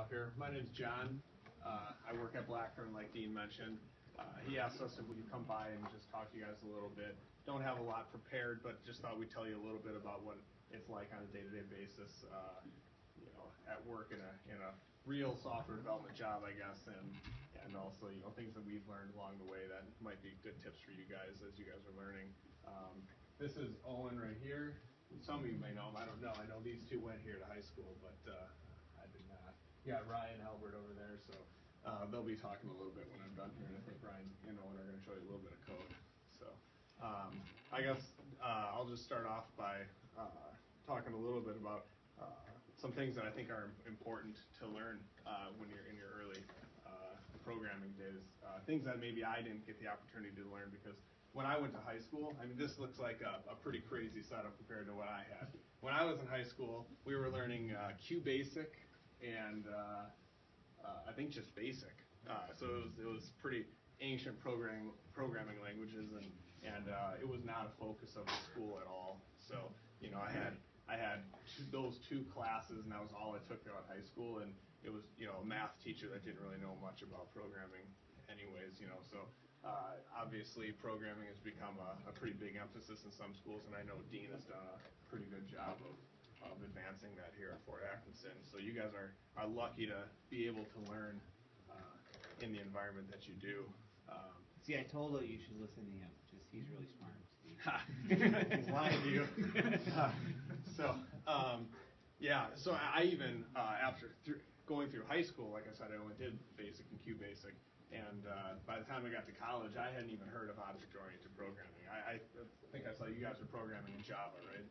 up here. My name's John. I work at Blackthorne, like Dean mentioned. He asked us if we could come by and just talk to you guys a little bit. Don't have a lot prepared, but just thought we'd tell you a little bit about what it's like on a day-to-day basis, at work in a real software development job, I guess, and also, things that we've learned along the way that might be good tips for you guys as you guys are learning. This is Owen right here. Some of you may know him. I don't know. I know these two went here to high school, but I did not. You got Ryan and Albert over there, so they'll be talking a little bit when I'm done here, and I think Ryan and Owen are going to show you a little bit of code. So I guess I'll just start off by talking a little bit about some things that I think are important to learn when you're in your early programming days. Things that maybe I didn't get the opportunity to learn because when I went to high school, I mean, this looks like a pretty crazy setup compared to what I had. When I was in high school, we were learning QBasic and I think just BASIC. So it was pretty ancient programming languages, and it was not a focus of the school at all. So I had those two classes, and that was all I took throughout high school. And it was a math teacher that didn't really know much about programming, anyways. So obviously programming has become a pretty big emphasis in some schools, and I know Dean has done a pretty good job of advancing that here at Fort Atkinson. So you guys are lucky to be able to learn in the environment that you do. See, I told you you should listen to him. He's really smart. He's lying to you. So I even after going through high school, like I said, I only did BASIC and QBasic. And by the time I got to college, I hadn't even heard of object-oriented programming. I think I saw you guys are programming in Java, right?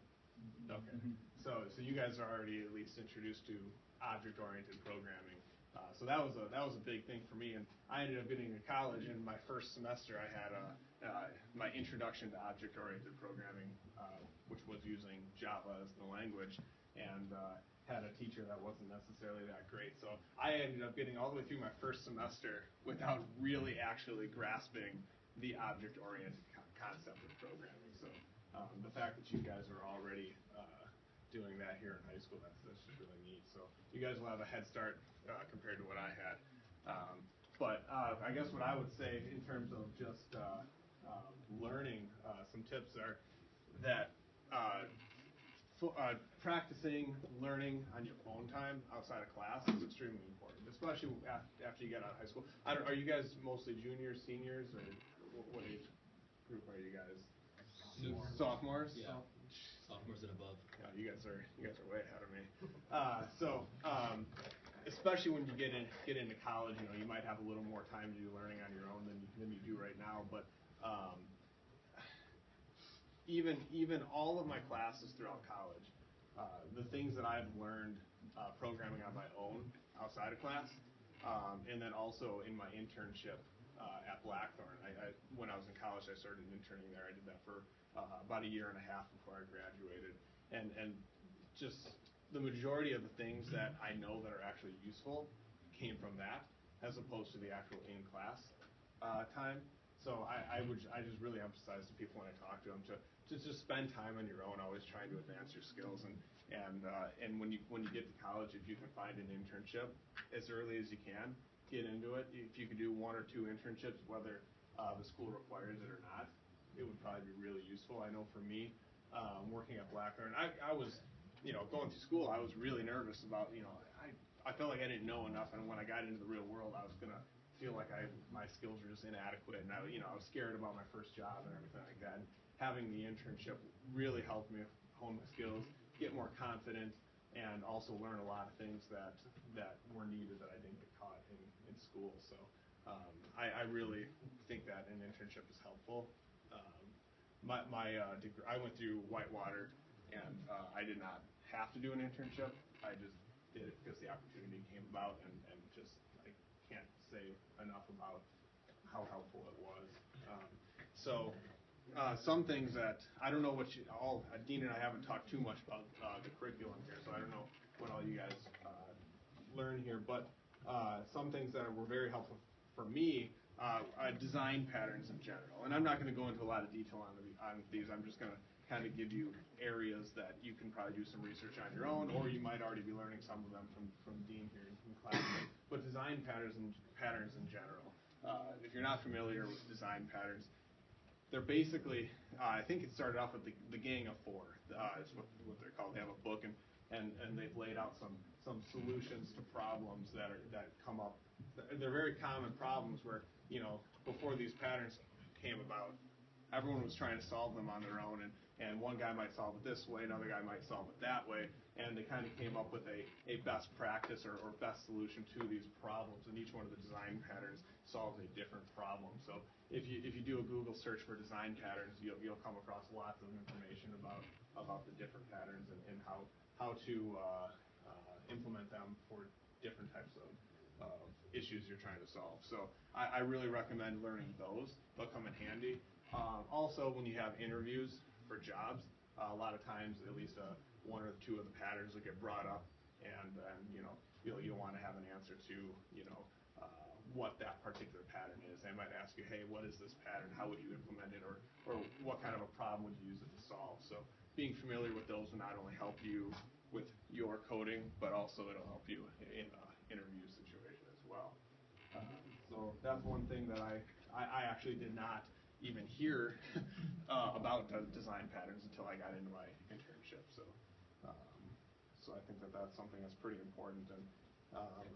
Okay. So you guys are already at least introduced to object-oriented programming. So that was a big thing for me. And I ended up getting to college. In my first semester, I had my introduction to object-oriented programming, which was using Java as the language, and had a teacher that wasn't necessarily that great. So I ended up getting all the way through my first semester without really actually grasping the object-oriented concept of programming. So the fact that you guys are already doing that here in high school, that's just really neat. So you guys will have a head start compared to what I had. But I guess what I would say in terms of just learning, some tips are that practicing learning on your own time outside of class is extremely important, especially after you get out of high school. Are you guys mostly juniors, seniors, or what age group are you guys? Sophomores? Yeah. Sophomores and above. Yeah, you guys are way ahead of me. Especially when you get into college, you might have a little more time to do learning on your own than you do right now. But even all of my classes throughout college, the things that I've learned programming on my own outside of class, and then also in my internship at Blackthorne. When I was in college, I started interning there. I did that for about a year and a half before I graduated, and just the majority of the things that I know that are actually useful came from that, as opposed to the actual in-class time. So I just really emphasize to people when I talk to them to just spend time on your own, always trying to advance your skills, and when you get to college, if you can find an internship as early as you can, get into it. If you could do 1 or 2 internships, whether the school requires it or not, it would probably be really useful. I know for me, working at Blackberry, I was, going through school, I was really nervous about, I felt like I didn't know enough, and when I got into the real world, I was gonna feel like my skills were just inadequate, and I was scared about my first job and everything like that. And having the internship really helped me hone my skills, get more confident, and also learn a lot of things that were needed that I didn't get taught in school. So I really think that an internship is helpful. My degree, I went through Whitewater, and I did not have to do an internship. I just did it because the opportunity came about, and just I can't say enough about how helpful it was. Some things that I don't know what Dean and I haven't talked too much about the curriculum here, so I don't know what all you guys learn here, but some things that were very helpful for me, design patterns in general. And I'm not going to go into a lot of detail on these. I'm just going to kind of give you areas that you can probably do some research on your own, or you might already be learning some of them from Dean here in class. design patterns in general. If you're not familiar with design patterns, they're basically, I think it started off with the Gang of Four, is what they're called. They have a book, and they've laid out some solutions to problems that come up. They're very common problems where, before these patterns came about, everyone was trying to solve them on their own, and one guy might solve it this way, another guy might solve it that way, and they kind of came up with a best practice or best solution to these problems, and each one of the design patterns solves a different problem. So if you do a Google search for design patterns, you'll come across lots of information about the different patterns and how to implement them for different types of issues you're trying to solve. So I really recommend learning those. They'll come in handy. Also, when you have interviews for jobs, a lot of times at least one or two of the patterns will get brought up, and you'll want to have an answer to what that particular pattern is. They might ask you, hey, what is this pattern? How would you implement it, or what kind of a problem would you use it to solve? So being familiar with those will not only help you with your coding, but also it'll help you in an interview situation as well. So that's one thing that I actually did not even hear about design patterns until I got into my internship. So I think that's something that's pretty important. And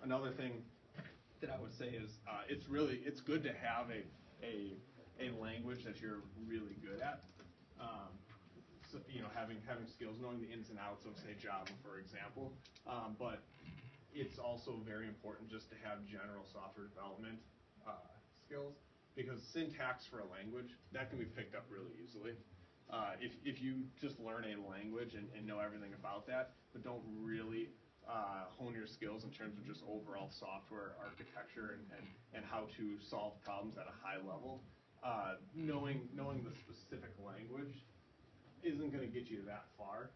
another thing that I would say is it's good to have a language that you're really good at. So, having skills, knowing the ins and outs of, say, Java, for example. But it's also very important just to have general software development skills, because syntax for a language, that can be picked up really easily. If you just learn a language and know everything about that, but don't really hone your skills in terms of just overall software architecture and how to solve problems at a high level, knowing the specific language isn't going to get you that far.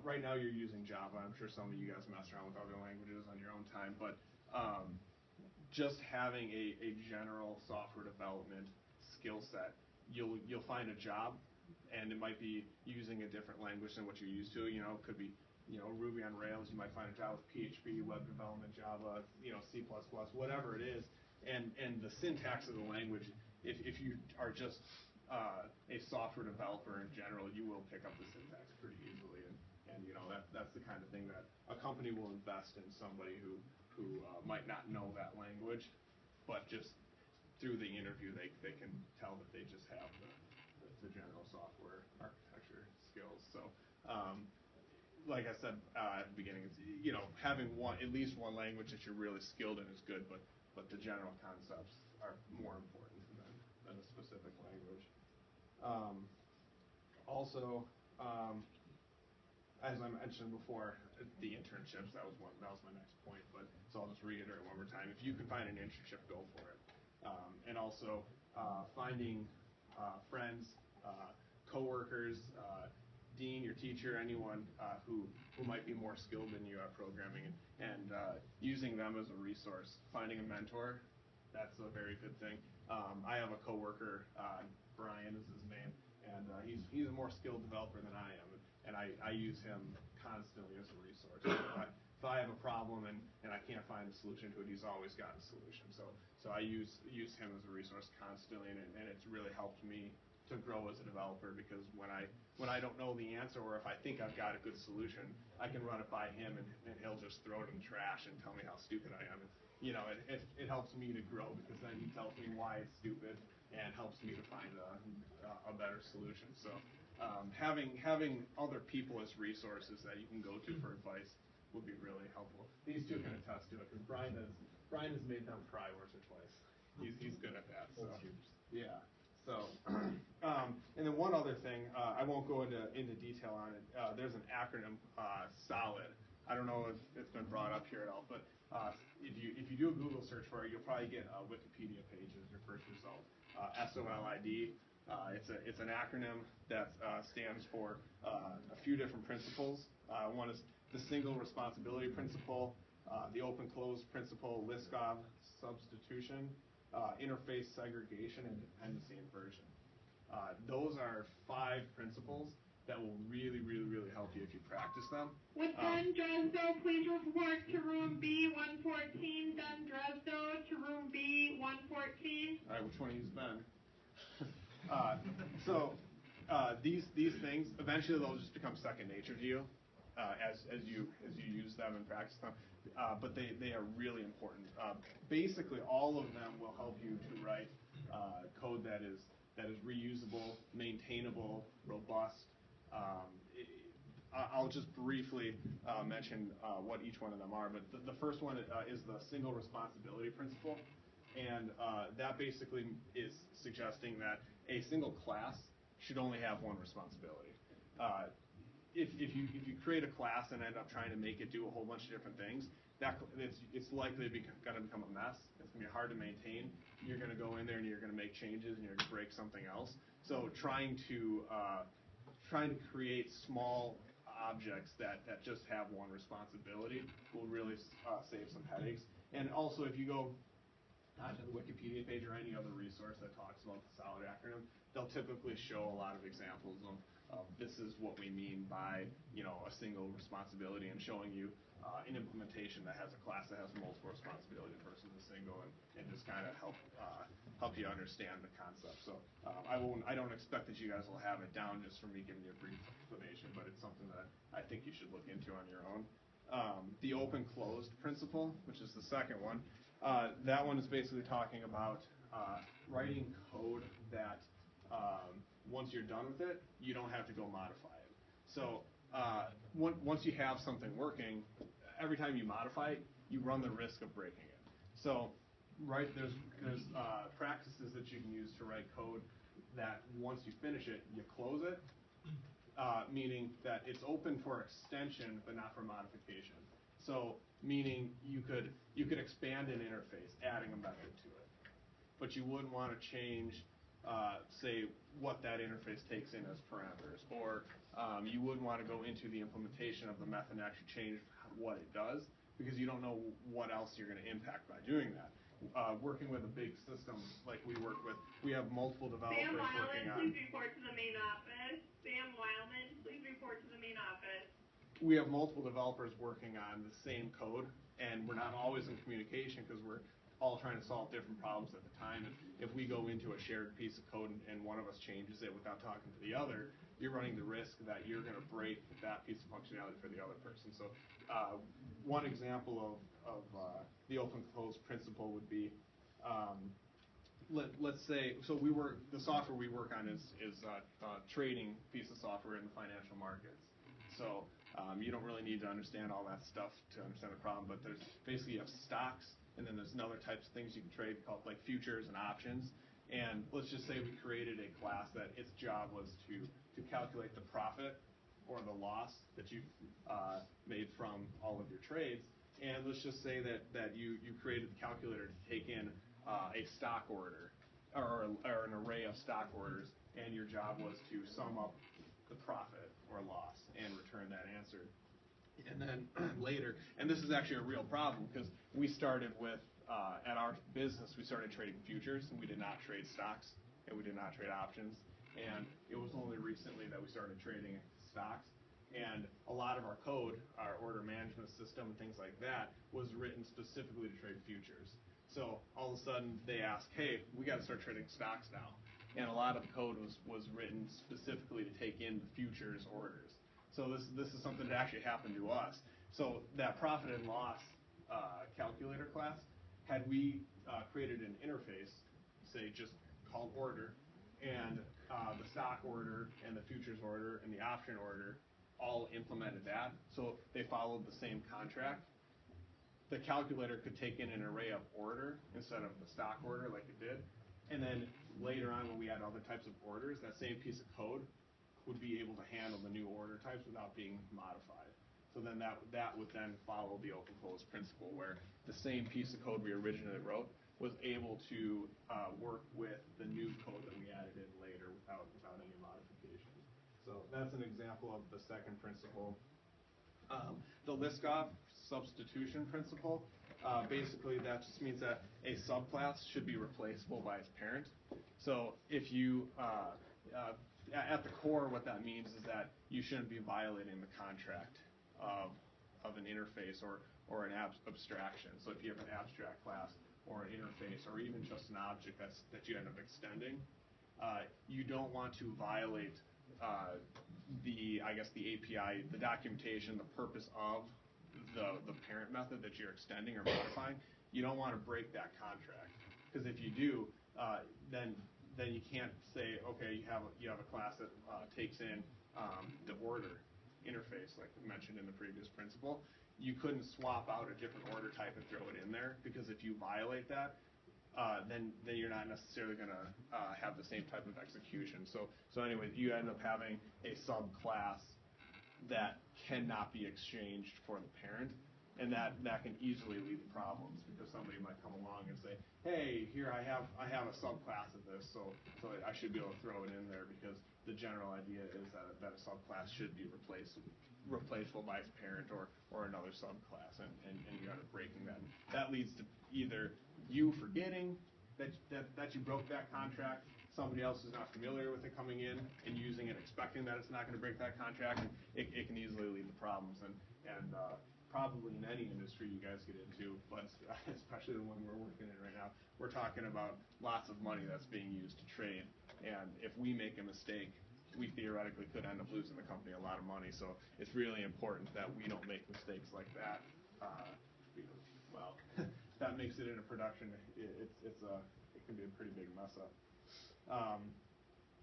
Right now you're using Java. I'm sure some of you guys mess around with other languages on your own time, but just having a general software development skill set, you'll find a job, and it might be using a different language than what you're used to. It could be Ruby on Rails. You might find a job with PHP, web development, Java, C++, whatever it is, and the syntax of the language. If you are just a software developer in general, you will pick up the syntax pretty easily, and that's the kind of thing that a company will invest in somebody who might not know that language, but just through the interview they can tell that they just have the general software architecture skills. So like I said at the beginning, it's, having at least one language that you're really skilled in is good, but the general concepts are more important than a specific language. Also, as I mentioned before, the internships, that was my next point, but so I'll just reiterate one more time. If you can find an internship, go for it. And also finding friends, coworkers, dean, your teacher, anyone who might be more skilled than you at programming, and using them as a resource. Finding a mentor, that's a very good thing. I have a coworker, Brian is his name, and he's a more skilled developer than I am, and I use him constantly as a resource. If I have a problem and I can't find a solution to it, he's always got a solution. So I use him as a resource constantly, and it's really helped me to grow as a developer, because when I don't know the answer, or if I think I've got a good solution, I can run it by him, and he'll just throw it in the trash and tell me how stupid I am. It helps me to grow, because then he tells me why it's stupid and helps me to find a better solution. So having other people as resources that you can go to for advice would be really helpful. These two can attest to it, because Brian has made them cry once or twice. He's good at that. So yeah. So and then one other thing, I won't go into detail on it. There's an acronym, SOLID. I don't know if it's been brought up here at all, but if you do a Google search for it, you'll probably get a Wikipedia page as your first result. SOLID. It's an acronym that stands for a few different principles. One is the single responsibility principle, the open-close principle, Liskov substitution, interface segregation, and dependency inversion. Those are 5 principles that will really, really, really help you if you practice them. Would Don Drozdo please report to room B114? Don Drozdo All right, which one of you's Ben? These things, eventually they'll just become second nature to you as you use them and practice them. But they are really important. Basically, all of them will help you to write code that is reusable, maintainable, robust. I'll just briefly mention what each one of them are. But the first one is the single responsibility principle. And that basically is suggesting that a single class should only have one responsibility. If you create a class and end up trying to make it do a whole bunch of different things, it's likely going to become a mess. It's going to be hard to maintain. You're going to go in there and you're going to make changes and you're going to break something else. So trying to create small objects that just have one responsibility will really save some headaches. And also, if you go to the Wikipedia page or any other resource that talks about the solid acronym, they'll typically show a lot of examples of this is what we mean by a single responsibility, and showing you an implementation that has a class that has multiple responsibility versus a single, and just kind of help you understand the concept. So I don't expect that you guys will have it down just from me giving you a brief explanation, but it's something that I think you should look into on your own. The open-closed principle, which is the second one, that one is basically talking about writing code that once you're done with it, you don't have to go modify it. So once you have something working, every time you modify it, you run the risk of breaking it. So there's practices that you can use to write code that once you finish it, you close it, meaning that it's open for extension but not for modification. So meaning you could expand an interface, adding a method to it, but you wouldn't want to change, say, what that interface takes in as parameters, or you wouldn't want to go into the implementation of the method and actually change what it does, because you don't know what else you're going to impact by doing that. Working with a big system like we work with, we have multiple developers working on. Please report to the main office. Sam Wildman, please report to the main office. We have multiple developers working on the same code, and we're not always in communication because we're all trying to solve different problems at the time. And if we go into a shared piece of code and one of us changes it without talking to the other, you're running the risk that you're going to break that piece of functionality for the other person. So one example of the open-close principle would be, let's say, so the software we work on is a trading piece of software in the financial markets. So you don't really need to understand all that stuff to understand the problem, but there's basically you have stocks, and then there's other types of things you can trade called like futures and options. And let's just say we created a class that its job was to calculate the profit or the loss that you've made from all of your trades. And let's just say that you created the calculator to take in a stock order or an array of stock orders, and your job was to sum up the profit or loss and return that answer. And then later, and this is actually a real problem because we started with, at our business, we started trading futures, and we did not trade stocks, and we did not trade options. And it was only recently that we started trading stocks. And a lot of our code, our order management system and things like that, was written specifically to trade futures. So all of a sudden they asked, hey, we got to start trading stocks now. And a lot of the code was written specifically to take in the futures orders. So this is something that actually happened to us. So that profit and loss calculator class, had we created an interface, say just called order, and the stock order and the futures order and the option order all implemented that, so they followed the same contract, the calculator could take in an array of order instead of the stock order like it did. And then later on, when we had other types of orders, that same piece of code would be able to handle the new order types without being modified. So then that would then follow the open-close principle, where the same piece of code we originally wrote was able to work with the new code that we added in later without any modification. So that's an example of the second principle. The list-off substitution principle, basically that just means that a subclass should be replaceable by its parent. So if you, at the core, what that means is that you shouldn't be violating the contract of an interface or an abstraction. So if you have an abstract class or an interface or even just an object that you end up extending, you don't want to violate the API, the documentation, the purpose of the parent method that you're extending or modifying. You don't want to break that contract, because if you do, then you can't say, okay, you have a class that takes in the order interface, like we mentioned in the previous principle. You couldn't swap out a different order type and throw it in there, because if you violate that, then you're not necessarily going to have the same type of execution. So anyway, you end up having a subclass that cannot be exchanged for the parent, and that can easily lead to problems, because somebody might come along and say, hey, here I have a subclass of this, so I should be able to throw it in there, because the general idea is that a subclass should be replaceable by its parent or another subclass, and you end up breaking that. That leads to either you forgetting that you broke that contract, somebody else is not familiar with it coming in and using it expecting that it's not going to break that contract. It can easily lead to problems, and probably in any industry you guys get into, but especially the one we're working in right now, we're talking about lots of money that's being used to trade, and if we make a mistake, we theoretically could end up losing the company a lot of money. So it's really important that we don't make mistakes like that, because, well, that makes it into production. It can be a pretty big mess up.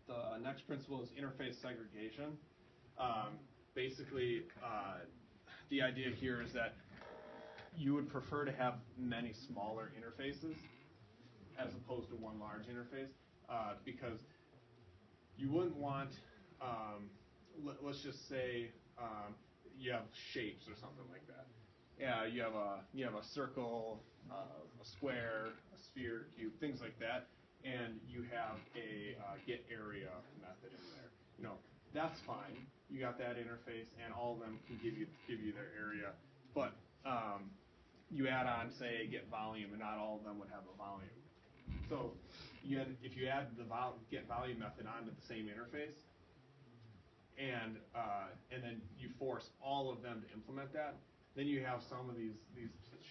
The next principle is interface segregation. Basically, the idea here is that you would prefer to have many smaller interfaces as opposed to one large interface, because you wouldn't want, let's just say you have shapes or something like that. Yeah, you have a circle, a square, a sphere, a cube, things like that, and you have a get area method in there. That's fine. You got that interface, and all of them can give you their area. But you add on, say, get volume, and not all of them would have a volume. So if you add the get volume method onto the same interface, and then you force all of them to implement that, then you have some of these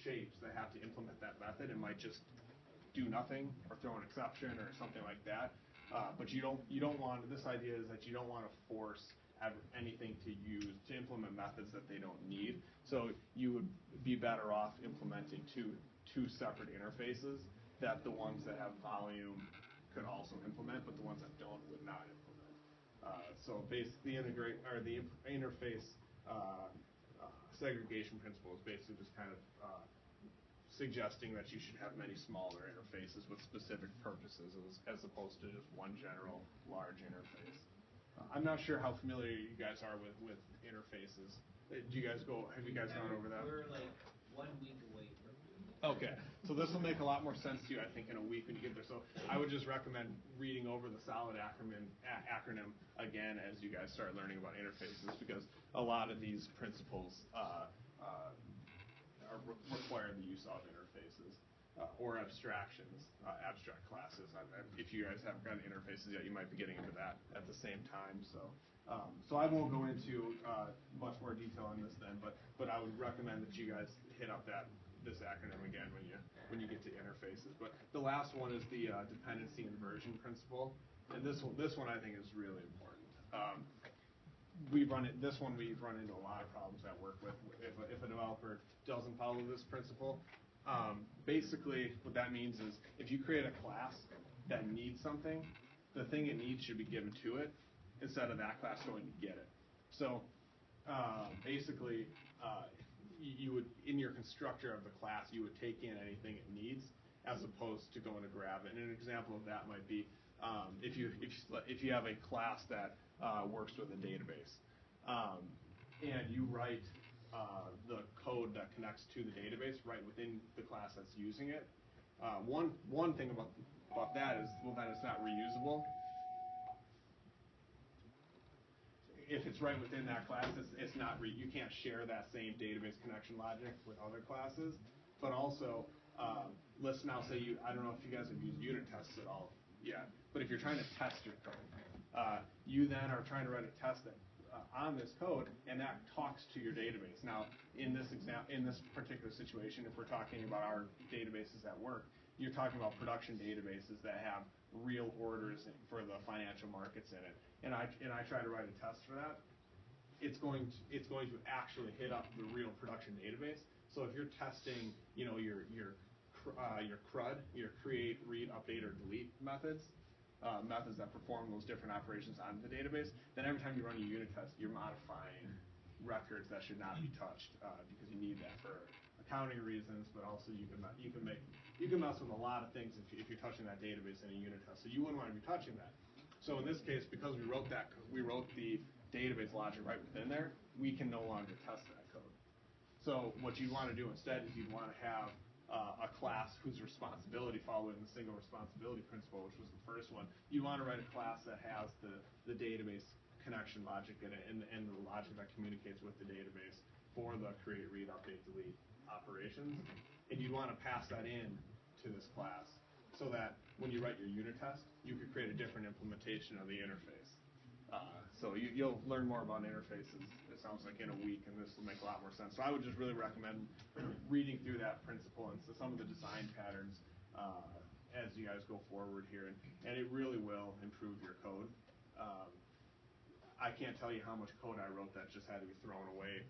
shapes that have to implement that method and might just do nothing or throw an exception or something like that. But you don't want, this idea is that you don't want to force anything to implement methods that they don't need. So you would be better off implementing two separate interfaces that the ones that have volume could also implement, but the ones that don't would not implement. So basically, the interface segregation principle is basically just kind of suggesting that you should have many smaller interfaces with specific purposes as opposed to just one general large interface. I'm not sure how familiar you guys are with interfaces. Have you guys gone over that? We're like 1 week away from doing it. Okay, so this will make a lot more sense to you, I think, in a week when you get there. So I would just recommend reading over the SOLID acronym again as you guys start learning about interfaces, because a lot of these principles require the use of interfaces or abstractions, abstract classes. If you guys haven't gotten interfaces yet, you might be getting into that at the same time. So I won't go into much more detail on this then, but I would recommend that you guys hit up this acronym again when you get to interfaces. But the last one is the dependency inversion principle, and this one I think is really important. We've run into a lot of problems at work with if a developer doesn't follow this principle. Basically, what that means is if you create a class that needs something, the thing it needs should be given to it instead of that class going to get it. So basically, you would, in your constructor of the class, you would take in anything it needs as opposed to going to grab it. And an example of that might be if you have a class that works with a database, and you write the code that connects to the database right within the class that's using it. One thing about that is, well, that it's not reusable. If it's right within that class, it's not you can't share that same database connection logic with other classes. But also, let's now say I don't know if you guys have used unit tests at all yet, but if you're trying to test your code, you then are trying to write a test that on this code, and that talks to your database. Now, in this particular situation, if we're talking about our databases at work, you're talking about production databases that have real orders for the financial markets in it. And I try to write a test for that. It's going to actually hit up the real production database. So if you're testing, you know, your CRUD, your create, read, update, or delete methods that perform those different operations on the database, then every time you run a unit test, you're modifying records that should not be touched because you need that for accounting reasons, but also you can mess with a lot of things if you're touching that database in a unit test. So you wouldn't want to be touching that. So in this case, because we wrote the database logic right within there, we can no longer test that code. So what you want to do instead is you'd want to have a class whose responsibility, following the single responsibility principle, which was the first one, you want to write a class that has the database connection logic in it and the logic that communicates with the database for the create, read, update, delete operations. And you'd want to pass that in to this class so that when you write your unit test, you could create a different implementation of the interface. So you'll learn more about interfaces, it sounds like, in a week, and this will make a lot more sense. So I would just really recommend reading through that principle and so some of the design patterns as you guys go forward here, and it really will improve your code. I can't tell you how much code I wrote that just had to be thrown away,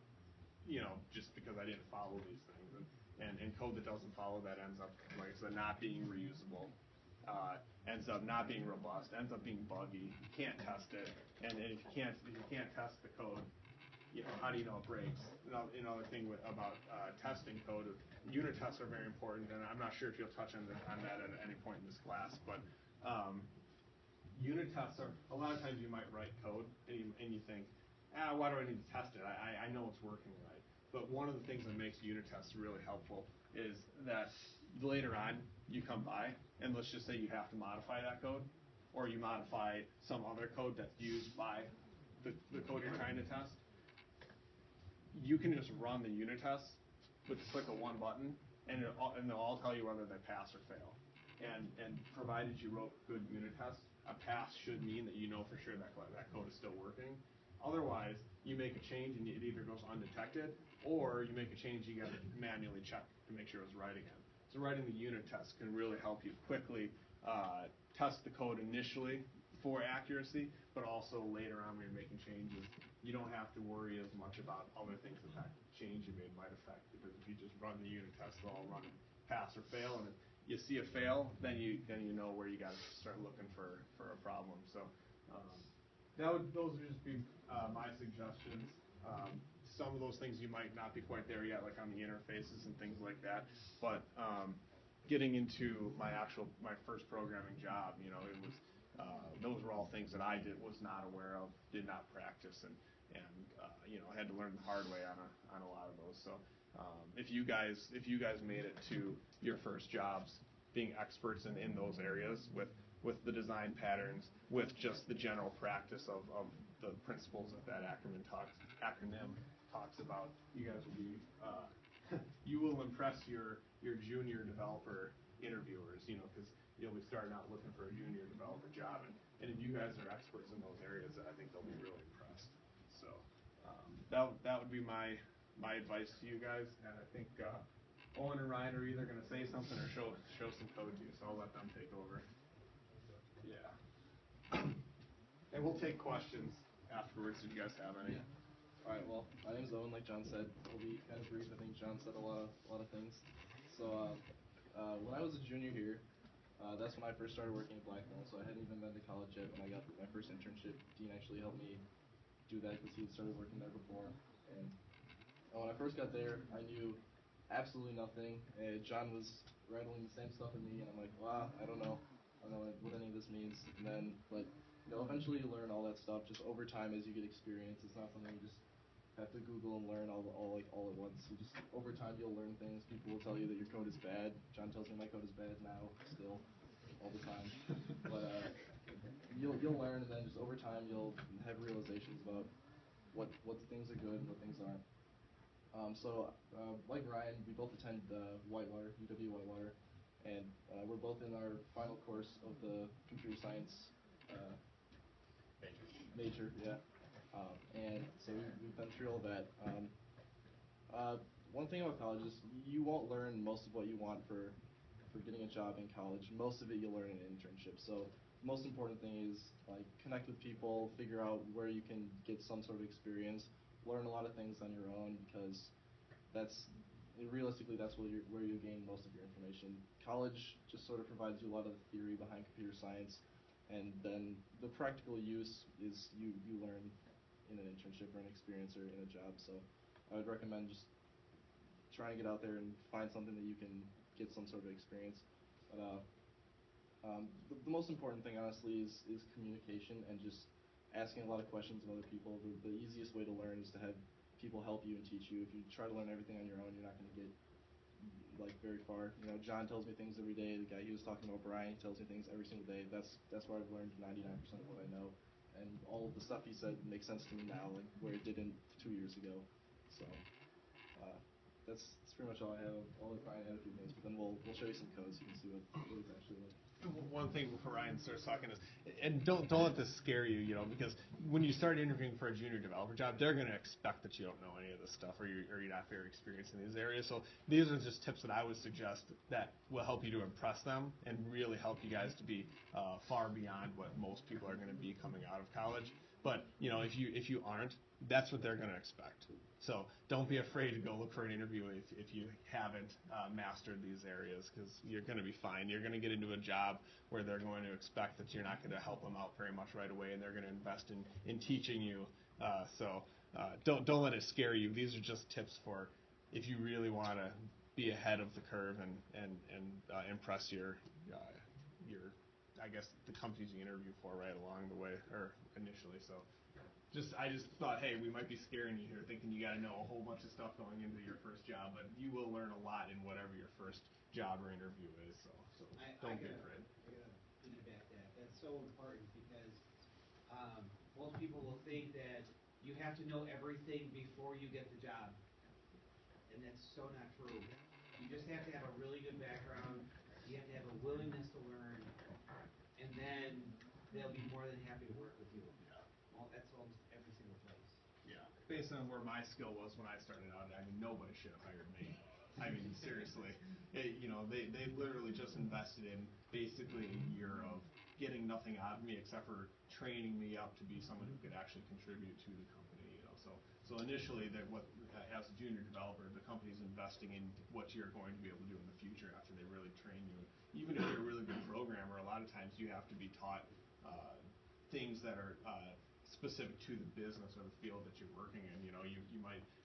you know, just because I didn't follow these things. And code that doesn't follow that ends up, like I said, not being reusable. Ends up not being robust, ends up being buggy. You can't test it, and if you can't test the code, you know, how do you know it breaks? Another thing about testing code, unit tests are very important, and I'm not sure if you'll touch on that at any point in this class, but unit tests are, a lot of times you might write code and you think, why do I need to test it? I know it's working right. But one of the things that makes unit tests really helpful is that later on you come by and let's just say you have to modify that code, or you modify some other code that's used by the code you're trying to test. You can just run the unit tests with the click of one button, and they'll all tell you whether they pass or fail. And provided you wrote good unit tests, a pass should mean that you know for sure that code is still working. Otherwise, you make a change and it either goes undetected, or you make a change you got to manually check to make sure it's right again. So writing the unit test can really help you quickly test the code initially for accuracy, but also later on when you're making changes, you don't have to worry as much about other things that change you made might affect, because if you just run the unit test, they'll all run pass or fail, and if you see a fail, then you know where you got to start looking for a problem. So those would just be my suggestions. Some of those things you might not be quite there yet, like on the interfaces and things like that. But getting into my first programming job, you know, it was those were all things that I was not aware of, did not practice, and you know, had to learn the hard way on a lot of those. So if you guys made it to your first jobs, being experts in those areas with the design patterns, with just the general practice of the principles that acronym talks about, you guys will be you will impress your junior developer interviewers, you know, because you'll be starting out looking for a junior developer job, and if you guys are experts in those areas, I think they'll be really impressed. So that would be my advice to you guys, and I think Owen and Ryan are either going to say something or show some code to you, so I'll let them take over. Yeah. And we'll take questions afterwards if you guys have any. Yeah. All right. Well, my name's Owen. Like John said, we'll be kind of brief. I think John said a lot of things. So when I was a junior here, that's when I first started working at Blackthorne. So I hadn't even been to college yet when I got my first internship. Dean actually helped me do that because he had started working there before. And when I first got there, I knew absolutely nothing. John was rattling the same stuff at me, and I'm like, wow, I don't know what any of this means. And then, but you know, eventually you learn all that stuff just over time as you get experience. It's not something you just have to Google and learn all at once. You just over time you'll learn things. People will tell you that your code is bad. John tells me my code is bad now, still, all the time. But you'll learn, and then just over time you'll have realizations about what things are good and what things aren't. Like Ryan, we both attend Whitewater, UW Whitewater, and we're both in our final course of the computer science major, yeah. And so we've been through all that. One thing about college is you won't learn most of what you want for for getting a job in college, most of it you'll learn in an internship. So the most important thing is like connect with people, figure out where you can get some sort of experience, learn a lot of things on your own because realistically that's where you gain most of your information. College just sort of provides you a lot of the theory behind computer science, and then the practical use is you learn in an internship or an experience or in a job. So I would recommend just trying to get out there and find something that you can get some sort of experience. But the most important thing, honestly, is communication and just asking a lot of questions of other people. The easiest way to learn is to have people help you and teach you. If you try to learn everything on your own, you're not going to get like very far. You know, John tells me things every day. The guy he was talking about, Brian, he tells me things every single day. That's where I've learned 99% of what I know, and all of the stuff he said makes sense to me now, like where it didn't 2 years ago. So that's pretty much all I have. I'll let Brian add a few things, but then we'll show you some codes so you can see what it's actually like. One thing before Ryan starts talking is, and don't let this scare you, you know, because when you start interviewing for a junior developer job, they're going to expect that you don't know any of this stuff or you're not very experienced in these areas. So these are just tips that I would suggest that will help you to impress them and really help you guys to be far beyond what most people are going to be coming out of college. But you know, if you aren't, that's what they're going to expect. So don't be afraid to go look for an interview if you haven't mastered these areas, because you're going to be fine. You're going to get into a job where they're going to expect that you're not going to help them out very much right away, and they're going to invest in teaching you. So don't let it scare you. These are just tips for if you really want to be ahead of the curve and impress your I guess the companies you interview for right along the way or initially. So I just thought, hey, we might be scaring you here, thinking you got to know a whole bunch of stuff going into your first job, but you will learn a lot in whatever your first job or interview is. So don't be afraid. I gotta piggyback that. That's so important because most people will think that you have to know everything before you get the job, and that's so not true. You just have to have a really good background. You have to have a willingness to learn, and then they'll be more than happy to work with you. Well, that's almost every single place. Yeah, based on where my skill was when I started out, I mean, nobody should have hired me. I mean, seriously, they literally just invested in basically a year of getting nothing out of me except for training me up to be someone who could actually contribute to the company. You know, so initially, as a junior developer, the company's investing in what you're going to be able to do in the future after they really train you. Even if you're a really good programmer, a lot of times you have to be taught things that are specific to the business or the field that you're working in. You know,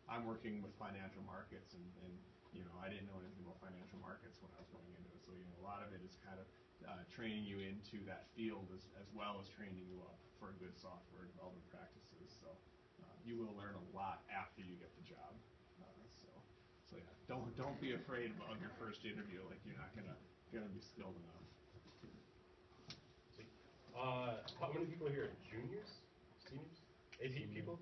I'm working with financial markets, and you know, I didn't know anything about financial markets when I was going into it. So, you know, a lot of it is kind of training you into that field as well as training you up for good software development practices. So you will learn a lot after you get the job. So yeah, don't be afraid of your first interview. Like, you're not gonna be skilled enough. How many people here are juniors? Seniors? 18 people?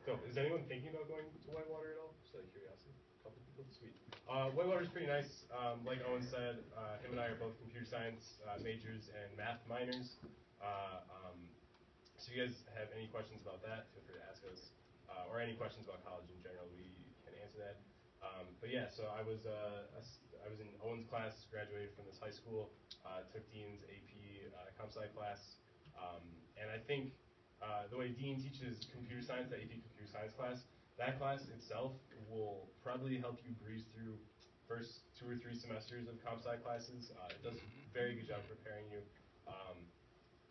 So, is anyone thinking about going to Whitewater at all? Just out of curiosity. A couple people? Sweet. Whitewater's pretty nice. Like Owen said, him and I are both computer science majors and math minors. So if you guys have any questions about that, feel free to ask us. Or any questions about college in general, we can answer that. But yeah, so I was in Owen's class, graduated from this high school, took Dean's AP Comp Sci class, and I think the way Dean teaches computer science, that AP computer science class, that class itself will probably help you breeze through first 2 or 3 semesters of Comp Sci classes. It does a very good job preparing you.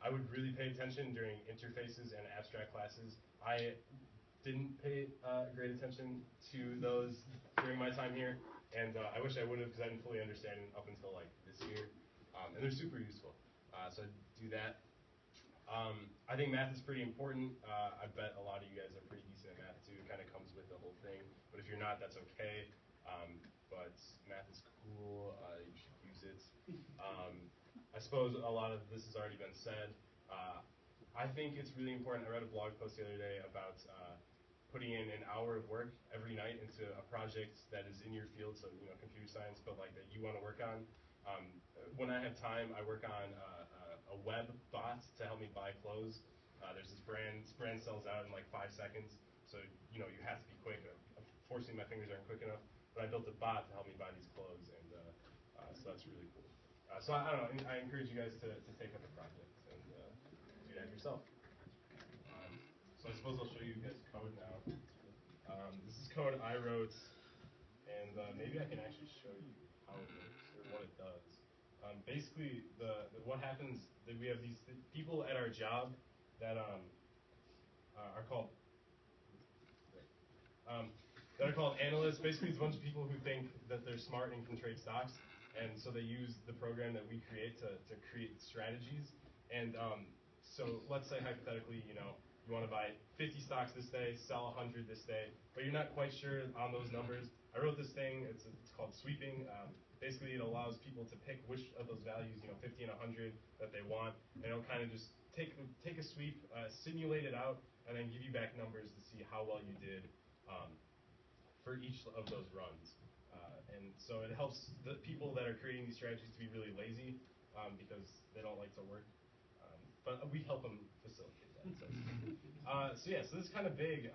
I would really pay attention during interfaces and abstract classes. I didn't pay great attention to those during my time here, and I wish I would have, because I didn't fully understand it up until like this year. And they're super useful, so do that. I think math is pretty important. I bet a lot of you guys are pretty decent at math too. It kind of comes with the whole thing, but if you're not, that's okay. But math is cool. You should use it. I suppose a lot of this has already been said. I think it's really important. I read a blog post the other day about putting in an hour of work every night into a project that is in your field, so you know, computer science, but like that you want to work on. When I have time, I work on a web bot to help me buy clothes. There's this brand sells out in like 5 seconds, so you know you have to be quick. Fortunately, my fingers aren't quick enough, but I built a bot to help me buy these clothes, and so so that's really cool. So I don't know, I encourage you guys to take up a project and do that yourself. So I suppose I'll show you guys code now. This is code I wrote, and maybe I can actually show you how it works or what it does. Basically, what happens that we have these people at our job that are called analysts. Basically, it's a bunch of people who think that they're smart and can trade stocks, and so they use the program that we create to create strategies. And so let's say hypothetically, you want to buy 50 stocks this day, sell 100 this day, but you're not quite sure on those numbers. I wrote this thing. It's called sweeping. Basically, it allows people to pick which of those values, 50 and 100, that they want, and it'll kind of just take a sweep, simulate it out, and then give you back numbers to see how well you did for each of those runs. And so it helps the people that are creating these strategies to be really lazy because they don't like to work. But we help them facilitate that. So this is kind of big.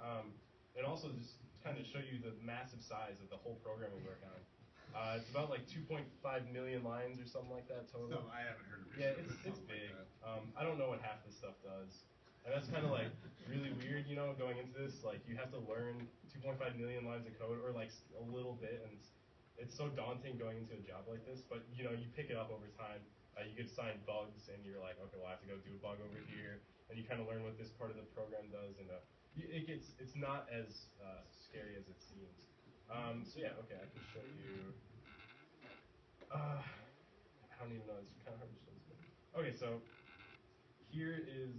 And also just kind of show you the massive size of the whole program we work on. It's about like 2.5 million lines or something like that total. So I haven't heard of it. Yeah, it's big. I don't know what half this stuff does. And that's kind of like really weird, going into this. Like you have to learn 2.5 million lines of code or like a little bit, and it's so daunting going into a job like this. But you pick it up over time. You get assigned bugs, and you're like, okay, well, I have to go do a bug over here, and you kind of learn what this part of the program does, and it's not as scary as it seems. Okay, I can show you. I don't even know. It's kind of hard to show this. Okay, so here is.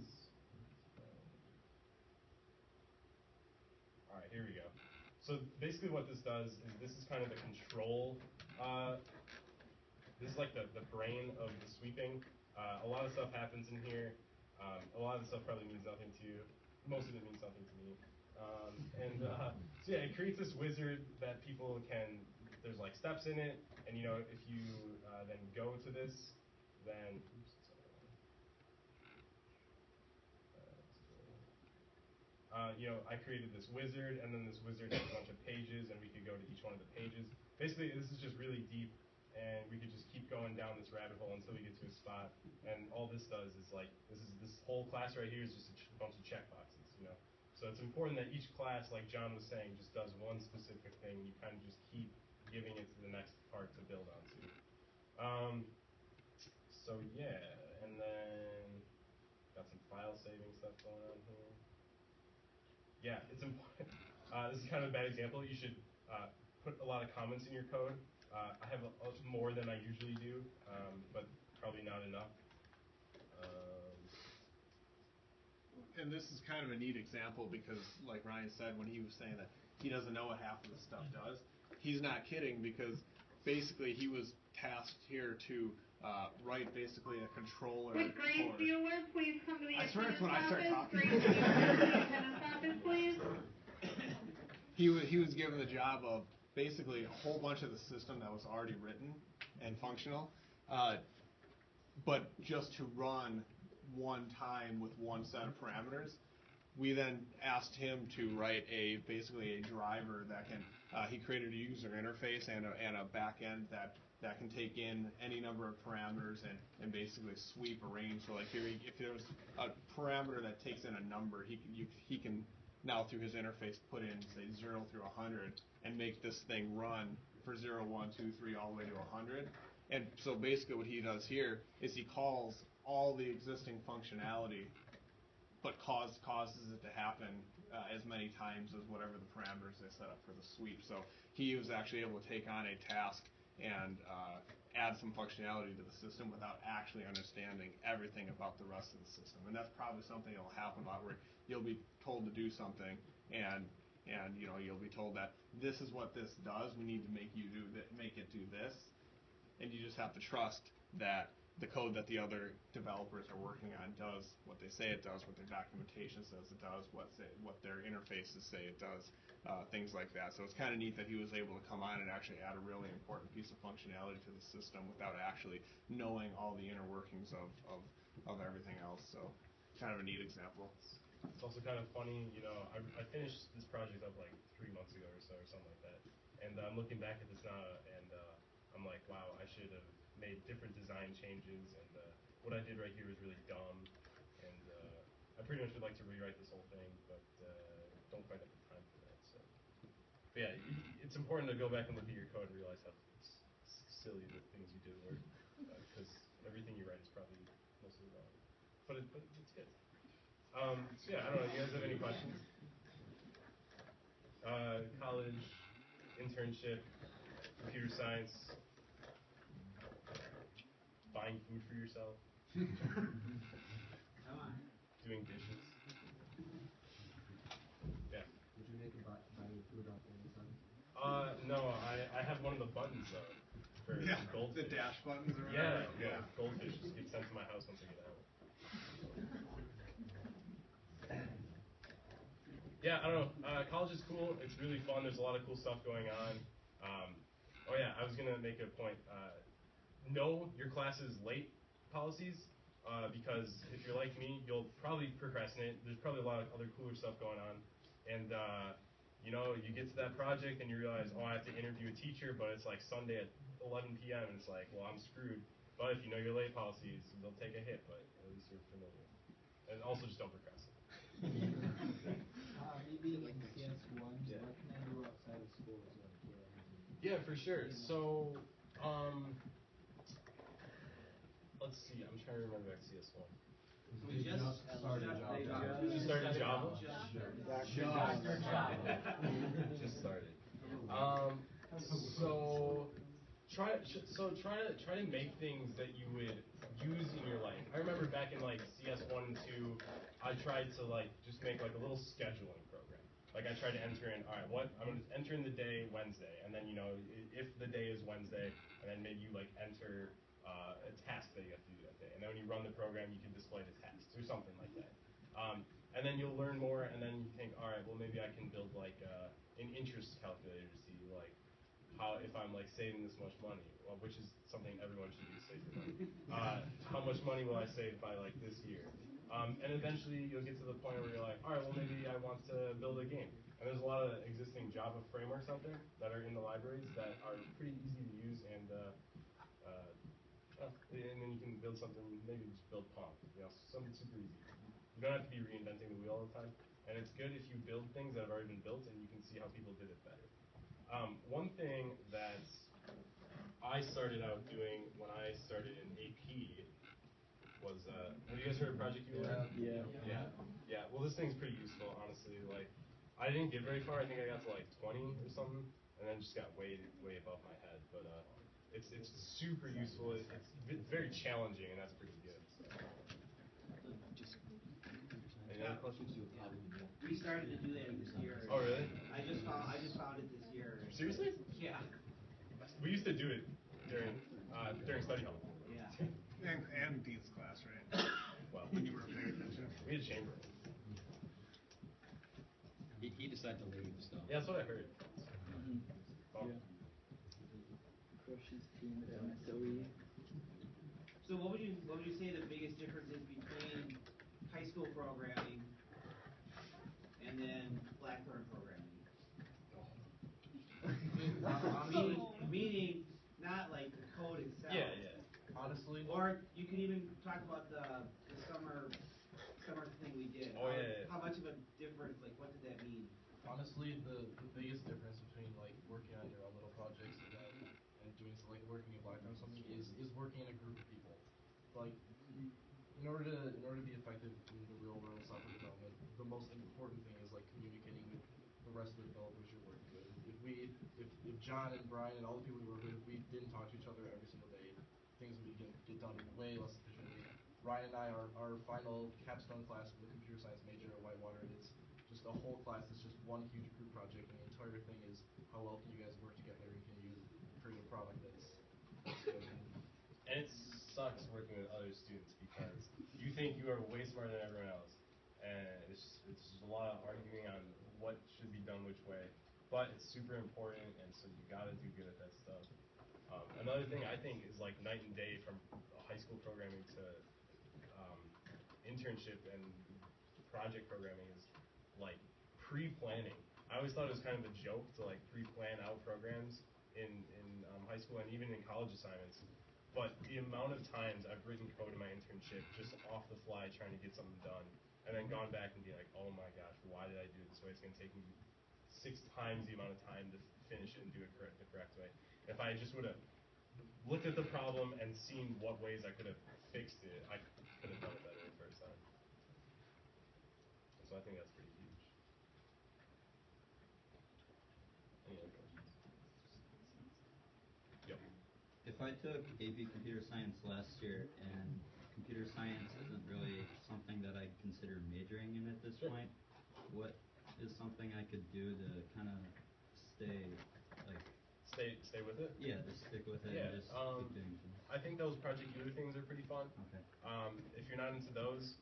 All right, here we go. So basically, what this does is this is kind of the control. This is like the brain of the sweeping. A lot of stuff happens in here. A lot of the stuff probably means nothing to you. Most of it means nothing to me. It creates this wizard that people can. There's like steps in it, and if you then go to this, then. I created this wizard, and then this wizard has a bunch of pages, and we could go to each one of the pages. Basically, this is just really deep, and we could just keep going down this rabbit hole until we get to a spot. And all this does is this whole class right here is just a bunch of checkboxes, So it's important that each class, like John was saying, just does one specific thing. You kind of just keep giving it to the next part to build onto. And then got some file saving stuff going on here. Yeah, it's important. This is kind of a bad example. You should put a lot of comments in your code. I have more than I usually do, but probably not enough. And this is kind of a neat example because, like Ryan said, when he was saying that he doesn't know what half of the stuff does, he's not kidding because basically he was tasked here to write basically a controller. Would Grace Bueller please come to the I swear it's attendance when I start office? talking. Grace Bueller to the attendance office, please. He was given the job of basically a whole bunch of the system that was already written and functional, but just to run one time with one set of parameters. We then asked him to write basically a driver that can. He created a user interface and a back end that can take in any number of parameters and basically sweep a range. So like here, if there's a parameter that takes in a number, he can now through his interface put in say 0 through 100 and make this thing run for 0, 1, 2, 3 all the way to 100. And so basically what he does here is he calls all the existing functionality, but causes it to happen as many times as whatever the parameters they set up for the sweep. So he was actually able to take on a task and add some functionality to the system without actually understanding everything about the rest of the system. And that's probably something that'll happen a lot where you'll be told to do something and you'll be told that this is what this does. We need to make it do this, and you just have to trust that the code that the other developers are working on does what they say it does, what their documentation says it does, what their interfaces say it does, things like that. So it's kind of neat that he was able to come on and actually add a really important piece of functionality to the system without actually knowing all the inner workings of everything else. So kind of a neat example. It's also kind of funny, I finished this project up like 3 months ago or so or something like that. And I'm looking back at this now and I'm like, wow, I should have made different design changes, and what I did right here was really dumb, and I pretty much would like to rewrite this whole thing, but don't quite have the time for that. So, but yeah, it's important to go back and look at your code and realize how silly the things you did were, because everything you write is probably mostly wrong. But it's good. So yeah, I don't know. You guys have any questions? College, internship, computer science, buying food for yourself, Come on. doing dishes. Yeah. Did you make a buying food off Amazon? No, I have one of the buttons though for goldfish. The dash buttons or whatever. Yeah. Goldfish just get sent to my house once I get out. Yeah, I don't know. College is cool. It's really fun. There's a lot of cool stuff going on. Oh yeah, I was gonna make a point. Know your class's late policies, because if you're like me, you'll probably procrastinate. There's probably a lot of other cooler stuff going on, and you know, you get to that project and you realize, oh, I have to interview a teacher, but it's like Sunday at 11 p.m. and it's like, well, I'm screwed. But if you know your late policies, they'll take a hit, but at least you're familiar. And also, just don't procrastinate. Maybe in CS1, what can I do outside of school to like get anything? Yeah, for sure. So, let's see. I'm trying to remember back to CS1. We just started Java. You started Java? Just started. So try to make things that you would use in your life. I remember back in like CS1 and 2, I tried to like just make like a little scheduling program. Like I tried to enter in, all right, I'm going to enter in the day Wednesday, and then, you know, if the day is Wednesday, and then maybe you like enter a task that you have to do that day, and then when you run the program, you can display the tasks or something like that. And then you'll learn more, and then you think, all right, well maybe I can build like an interest calculator to see like how, if I'm like saving this much money, well, which is something everyone should do to save your money. How much money will I save by like this year? And eventually you'll get to the point where you're like, all right, well maybe I want to build a game. And there's a lot of existing Java frameworks out there that are in the libraries that are pretty easy to use, and then you can build something, maybe just build Pong, you know, something super easy. You don't have to be reinventing the wheel all the time. And it's good if you build things that have already been built and you can see how people did it better. One thing that I started out doing when I started in AP was, have you guys heard of Project ULA? Yeah. Well, this thing's pretty useful, honestly. Like, I didn't get very far. I think I got to like 20 or something, and then just got way above my head. But it's super useful. It's very challenging, and that's pretty good. Any other questions? We started to do that this year. Oh, really? I just found it this year. Seriously? Yeah. We used to do it during study hall. Yeah. And Dean's class, right? Well, When you were paying attention. we had chamber. He decided to leave, so. Yeah, that's what I heard. Oh. Crush's team at MSOE. So what would you say the biggest difference is between high school programming and then Blackthorne programming? Meaning not like the code itself. Yeah. Honestly, Or you could even talk about the summer thing we did. Oh, yeah. How much of a difference? Like, what did that mean? honestly, the biggest difference between like working on your own little projects and doing like working in Blackberry or something is working in a group of people. Like, in order to be effective in the real world of software development, the most important thing is like communicating with the rest of the developers you're working with. If John and Brian and all the people we work with, if we didn't talk to each other every single day, things would get done way less efficiently. Ryan and I, our final capstone class of the computer science major at Whitewater, it's just a whole class. It's just one huge group project, and the entire thing is how well can you guys work together and can you create a product that's good. And it sucks working with other students because you think you are way smarter than everyone else, and it's just a lot of arguing on what should be done which way. But it's super important, and so you got to do good at that stuff. Another thing I think is like night and day from high school programming to internship and project programming is like pre-planning. I always thought it was kind of a joke to like pre-plan out programs in high school and even in college assignments. But the amount of times I've written code in my internship just off the fly trying to get something done, and then gone back and be like, oh my gosh, why did I do it this way? It's going to take me 6 times the amount of time to finish it and do it the correct way. If I just would have looked at the problem and seen what ways I could have fixed it, I could have done it better the first time. So I think that's pretty huge. Any other questions? Yep. If I took AP Computer Science last year and computer science isn't really something that I consider majoring in at this Sure. point, what is something I could do to kind of stay, like, Stay with it? yeah, just stick with it Yeah, and just keep doing things? I think those Project Uter things are pretty fun. Okay. If you're not into those,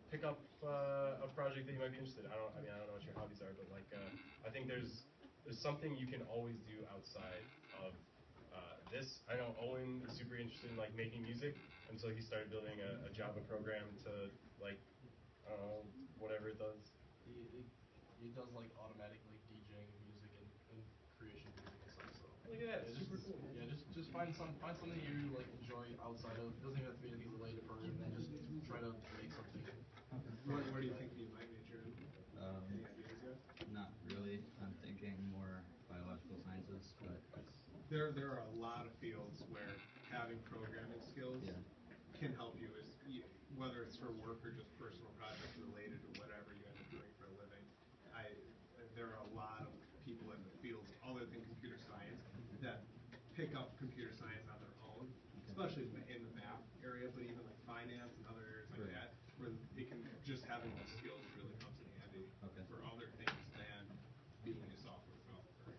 pick up a project that you might be interested in. I don't know what your hobbies are, but like, I think there's something you can always do outside of this. I know Owen is super interested in like making music until he started building a Java program to like, I don't know, whatever it does. He does like automatic like DJing music and creation music and stuff. So Look at that, it's super cool. yeah, just find something you like enjoy outside of. It doesn't even have to be anything related to programming. Just try to make something. What do you think you might major in? Any ideas yet? Not really. I'm thinking more biological sciences, but There are a lot of fields where having programming skills yeah. can help you, whether it's for work or just personal projects related to whatever you end up doing for a living. There are a lot of people in the fields other than computer science that pick up computer science on their own, especially in the math area, but even like finance and other areas like that, where it can just having those skills really comes in handy for other things than being a software developer.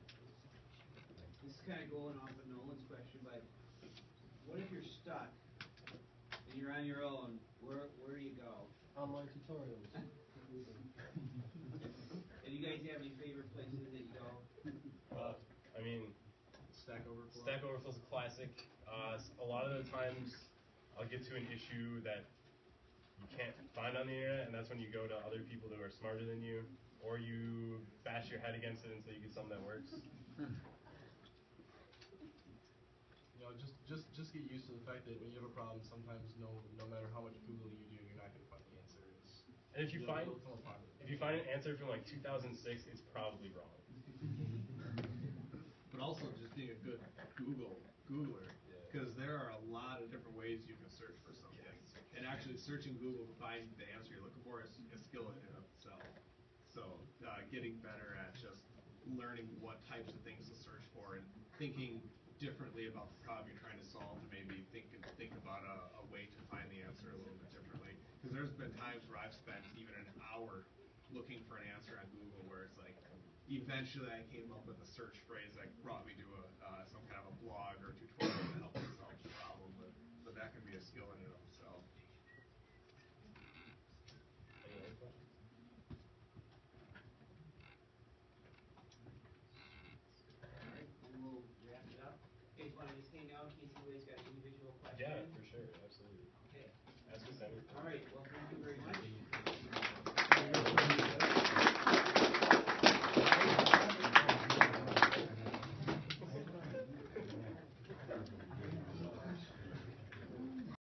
This is kind of going off of Nolan's question, but what if you're stuck and you're on your own? Where do you go? Online tutorials. And you guys have any favorite places that you go? I mean, Stack Overflow. Stack Overflow is a classic. A lot of the times, I'll get to an issue that you can't find on the internet, and that's when you go to other people who are smarter than you, or you bash your head against it until you get something that works. You know, just get used to the fact that when you have a problem, sometimes no matter how much Googling you do, you're not going to find the answer. And if you find an answer from like 2006, it's probably wrong. But also just being a good Googler, because there are a lot of different ways you can search for something. And actually searching Google to find the answer you're looking for is a skill in and of itself. So getting better at just learning what types of things to search for and thinking differently about the problem you're trying to solve to maybe think about a way to find the answer a little bit differently. Because there's been times where I've spent even an hour looking for an answer on Google where it's like, eventually I came up with a search phrase that brought me to some kind of a blog or a tutorial to help me solve the problem, but that can be a skill in and of itself. Any other questions? All right, then we'll wrap it up. You guys want to just hang out in case anybody's got individual questions? Yeah, for sure, absolutely. Okay. Ask us anything. All right, well,